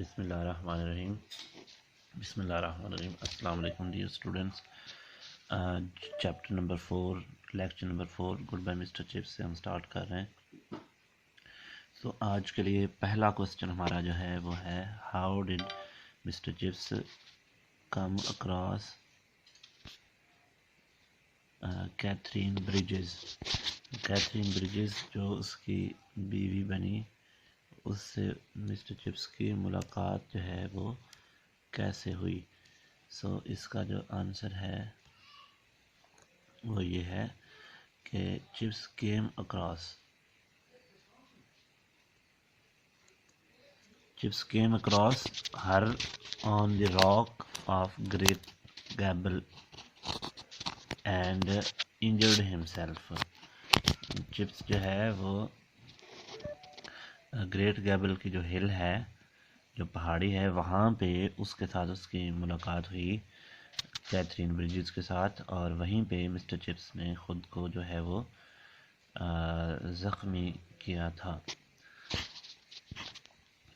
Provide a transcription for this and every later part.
بسم اللہ الرحمن الرحیم السلام علیکم dear students. Chapter number 4 lecture number 4 good bye mister Chips سے ہم سٹارٹ کر رہے ہیں. سو آج کے لیے پہلا کوسچن ہمارا جو ہے وہ ہے how did mister Chips come across Catherine Bridges جو اس کی بیوی بنی، اس سے مسٹر چپس کی ملاقات جو ہے وہ کیسے ہوئی. سو اس کا جو آنسر ہے وہ یہ ہے کہ chips came across Hare on the rock of great gable and injured himself. Chips جو ہے وہ گریٹ گیبل کی جو ہل ہے، جو پہاڑی ہے، وہاں پہ اس کے ساتھ اس کی ملاقات ہوئی کیتھرین بریجز کے ساتھ، اور وہیں پہ مسٹر چپس نے خود کو جو ہے وہ زخمی کیا تھا.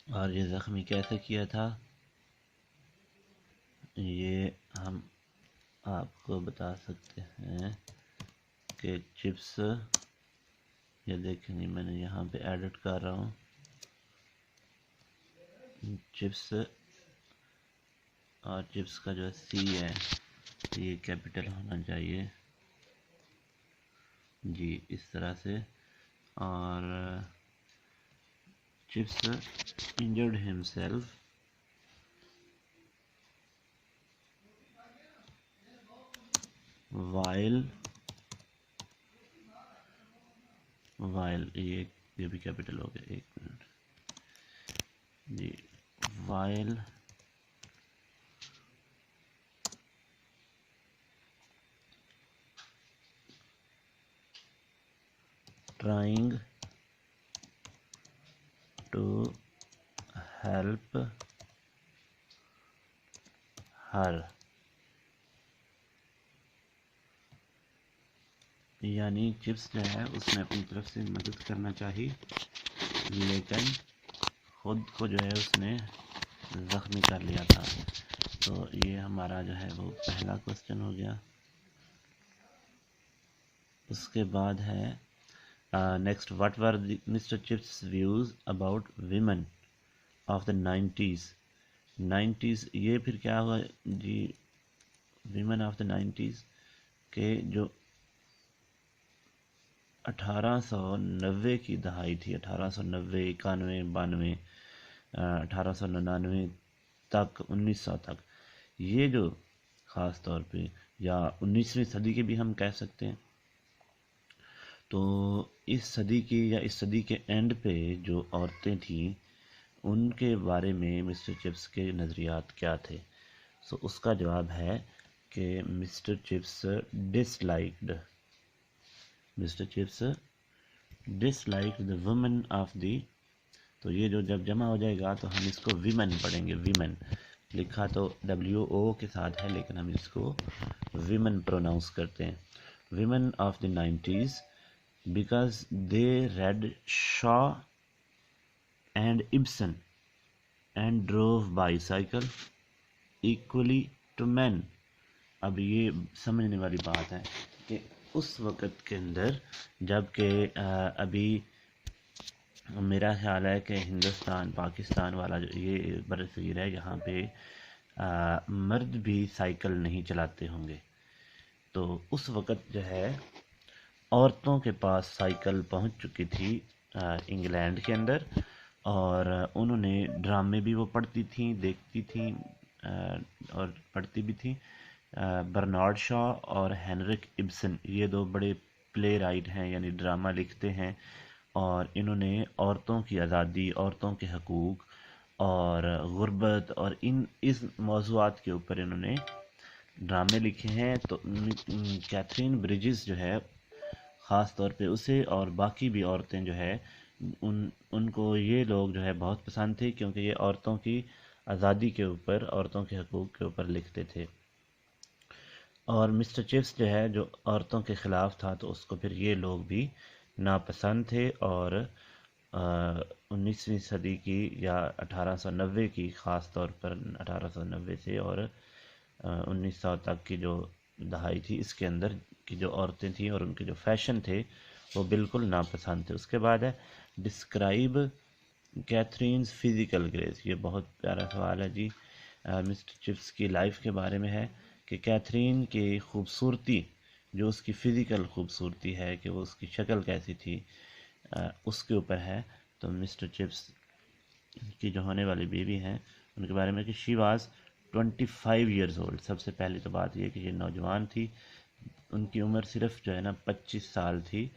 اور یہ زخمی کیسے کیا تھا یہ ہم آپ کو بتا سکتے ہیں کہ چپس، یہ دیکھیں گے میں نے یہاں پہ ایڈٹ کر رہا ہوں، چپس اور چپس کا جو سی ہے یہ کیپٹل ہونا چاہیے جی، اس طرح سے. اور چپس انجرڈ ہمسیلف وائل یہ بھی کیپٹل ہو گیا، ایک منٹ جی. While trying to help her, یعنی چپس جو ہے اس نے اپنی طرف سے مدد کرنا چاہی، لیکن خود کو جو ہے اس نے زخمی کر لیا تھا. تو یہ ہمارا جو ہے وہ پہلا کوسچن ہو گیا. اس کے بعد ہے next, what were mister Chips views about women of the 90s. یہ پھر کیا ہوا جی، ویمن آف دا 90s کہ جو 1890 کی دہائی تھی، 1890، 91، 92، 1899 تک، 1900 تک، یہ جو خاص طور پہ، یا 19ویں صدی کے بھی ہم کہہ سکتے ہیں. تو اس صدی کی یا اس صدی کے اینڈ پہ جو عورتیں تھیں ان کے بارے میں مسٹر چپس کے نظریات کیا تھے. سو اس کا جواب ہے کہ mister Chips dislike the woman of the. تو یہ جو جب جمع ہو جائے گا تو ہم اس کو ویمن پڑھیں گے. ویمن لکھا تو WO کے ساتھ ہے، لیکن ہم اس کو ویمن پروناؤنس کرتے ہیں. Women of the 90s because they read Shaw and Ibsen and drove bicycle equally to men. اب یہ سمجھنے والی بات ہے کہ اس وقت کے اندر، جب کہ ابھی میرا خیال ہے کہ ہندوستان، پاکستان والا جو یہ برصغیر ہے، یہاں پہ مرد بھی سائیکل نہیں چلاتے ہوں گے. تو اس وقت جو ہے عورتوں کے پاس سائیکل پہنچ چکی تھی انگلینڈ کے اندر، اور انہوں نے ڈرامے بھی وہ پڑھتی تھیں، دیکھتی تھیں اور پڑھتی بھی تھیں. برنارڈ شا اور ہینرک ابسن، یہ دو بڑے پلے رائٹ ہیں، یعنی ڈرامہ لکھتے ہیں، اور انہوں نے عورتوں کی آزادی، عورتوں کے حقوق اور غربت اور اس موضوعات کے اوپر انہوں نے ڈرامے لکھے ہیں. تو کیتھرین بریجز جو ہے خاص طور پہ اسے اور باقی بھی عورتیں جو ہے ان کو یہ لوگ جو ہے بہت پسند تھے، کیونکہ یہ عورتوں کی آزادی کے اوپر، عورتوں کے حقوق کے اوپر لکھتے تھے. اور مسٹر چپس جو ہے جو عورتوں کے خلاف تھا، تو اس کو پھر یہ لوگ بھی ناپسند تھے، اور 19ویں صدی کی یا 1890 کی، خاص طور پر 1890 سے اور 1900 تک کی جو دہائی تھی، اس کے اندر کی جو عورتیں تھیں اور ان کے جو فیشن تھے وہ بالکل ناپسند تھے۔ اس کے بعد ہے ڈسکرائب کیتھرینز فزیکل گریس۔ یہ بہت پیارا سوال ہے جی، مسٹر چپس کی لائف کے بارے میں ہے کہ کیتھرین کی خوبصورتی، جو اس کی فزیکل خوبصورتی ہے کہ وہ اس کی شکل کیسی تھی، اس کے اوپر ہے۔ تو مسٹر چپس کی جو ہونے والی بیوی ہیں ان کے بارے میں کہ شی واز 25 ایئرز اولڈ۔ سب سے پہلی تو بات یہ کہ یہ نوجوان تھی، ان کی عمر صرف جو ہے نا 25 سال تھی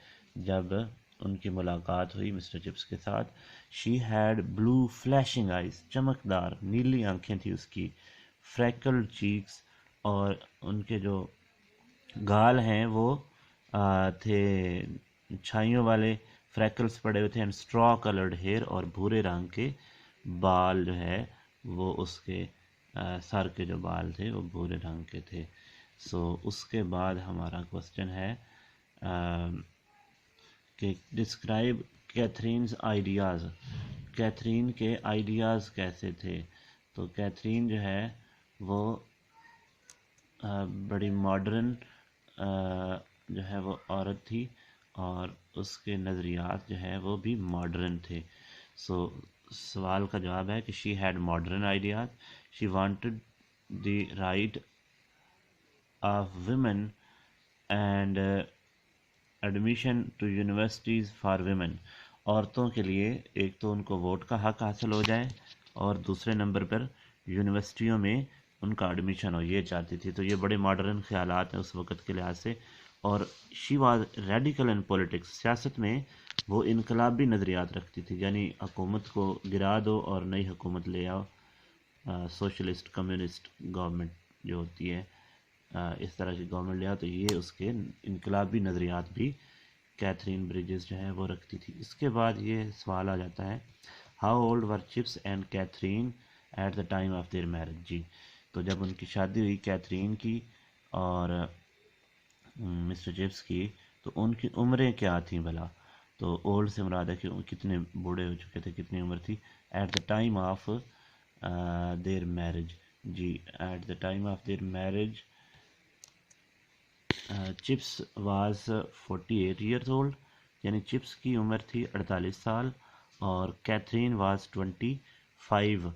جب ان کی ملاقات ہوئی مسٹر چپس کے ساتھ۔ She had blue flashing eyes, چمکدار نیلی آنکھیں تھی اس کی، فریکلڈ چیکس، اور ان کے جو گال ہیں وہ تھے چھائیوں والے، فریکلز پڑے ہوئے تھے، اینڈ اسٹرا کلرڈ ہیئر، اور بھورے رنگ کے بال جو ہے وہ اس کے سر کے جو بال تھے وہ بھورے رنگ کے تھے۔ سو اس کے بعد ہمارا کوسچن ہے کہ ڈسکرائب کیتھرینز آئیڈیاز۔ کیتھرین کے آئیڈیاز کیسے تھے؟ تو کیتھرین جو ہے وہ بڑی ماڈرن جو ہے وہ عورت تھی، اور اس کے نظریات جو ہے وہ بھی ماڈرن تھے۔ سو سوال کا جواب ہے کہ she had modern ideas, she wanted the right of women and admission to universities for women. عورتوں کے لیے ایک تو ان کو ووٹ کا حق حاصل ہو جائے، اور دوسرے نمبر پر یونیورسٹیوں میں ان کا ایڈمیشن ہو، یہ چاہتی تھی۔ تو یہ بڑے ماڈرن خیالات ہیں اس وقت کے لحاظ سے۔ اور she was radical in politics, سیاست میں وہ انقلابی نظریات رکھتی تھی، یعنی حکومت کو گرا دو اور نئی حکومت لے آؤ، سوشلسٹ کمیونسٹ گورنمنٹ جو ہوتی ہے اس طرح کی گورنمنٹ لے آؤ۔ تو یہ اس کے انقلابی نظریات بھی کیتھرین بریجز جو ہے وہ رکھتی تھی۔ اس کے بعد یہ سوال آ جاتا ہے how old were Chips and Katherine at the time of their marriage. جی، تو جب ان کی شادی ہوئی کیتھرین کی اور مسٹر چپس کی، تو ان کی عمریں کیا تھیں بھلا؟ تو اولڈ سے مراد ہے کہ کتنے بوڑھے ہو چکے تھے، کتنی عمر تھی at the time of their marriage. جی، at the time of their marriage Chips was 48 years old, یعنی چپس کی عمر تھی 48 سال، اور کیتھرین واز 25۔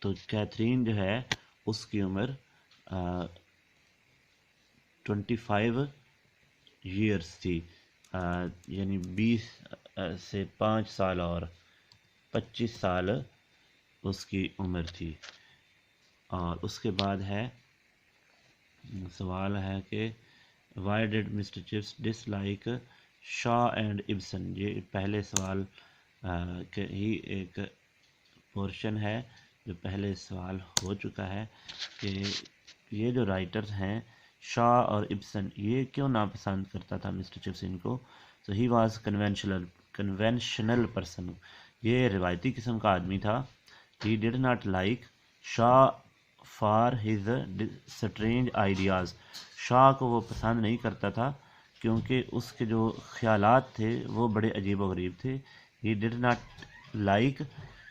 تو کیتھرین جو ہے اس کی عمر 25 ایئرس تھی، یعنی 20 سے 5 سال اور 25 سال اس کی عمر تھی۔ اور اس کے بعد ہے سوال ہے کہ why did mister Chips dislike Shaw and Ibsen. یہ پہلے سوال کے ہی ایک پورشن ہے جو پہلے سوال ہو چکا ہے کہ یہ جو رائٹرز ہیں شاہ اور ابسن، یہ کیوں ناپسند کرتا تھا مسٹر چپس ان کو؟ تو ہی واز کنونشنل پرسن، یہ روایتی قسم کا آدمی تھا۔ He did not like Shaw for his strange ideas, شاہ کو وہ پسند نہیں کرتا تھا کیونکہ اس کے جو خیالات تھے وہ بڑے عجیب و غریب تھے۔ He did not like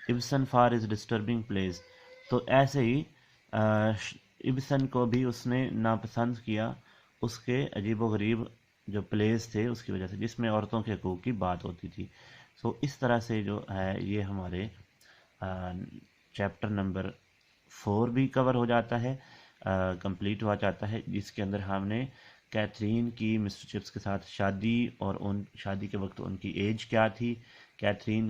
Ibsen for his disturbing plays, تو ایسے ہی ابسن کو بھی اس نے ناپسند کیا اس کے عجیب و غریب جو پلیز تھے اس کی وجہ سے، جس میں عورتوں کے حقوق کی بات ہوتی تھی۔ سو اس طرح سے جو ہے یہ ہمارے چیپٹر نمبر 4 بھی کور ہو جاتا ہے، کمپلیٹ ہوا جاتا ہے، جس کے اندر ہم نے کیتھرین کی مسٹر چپس کے ساتھ شادی اور ان شادی کے وقت ان کی ایج کیا تھی، کیتھرین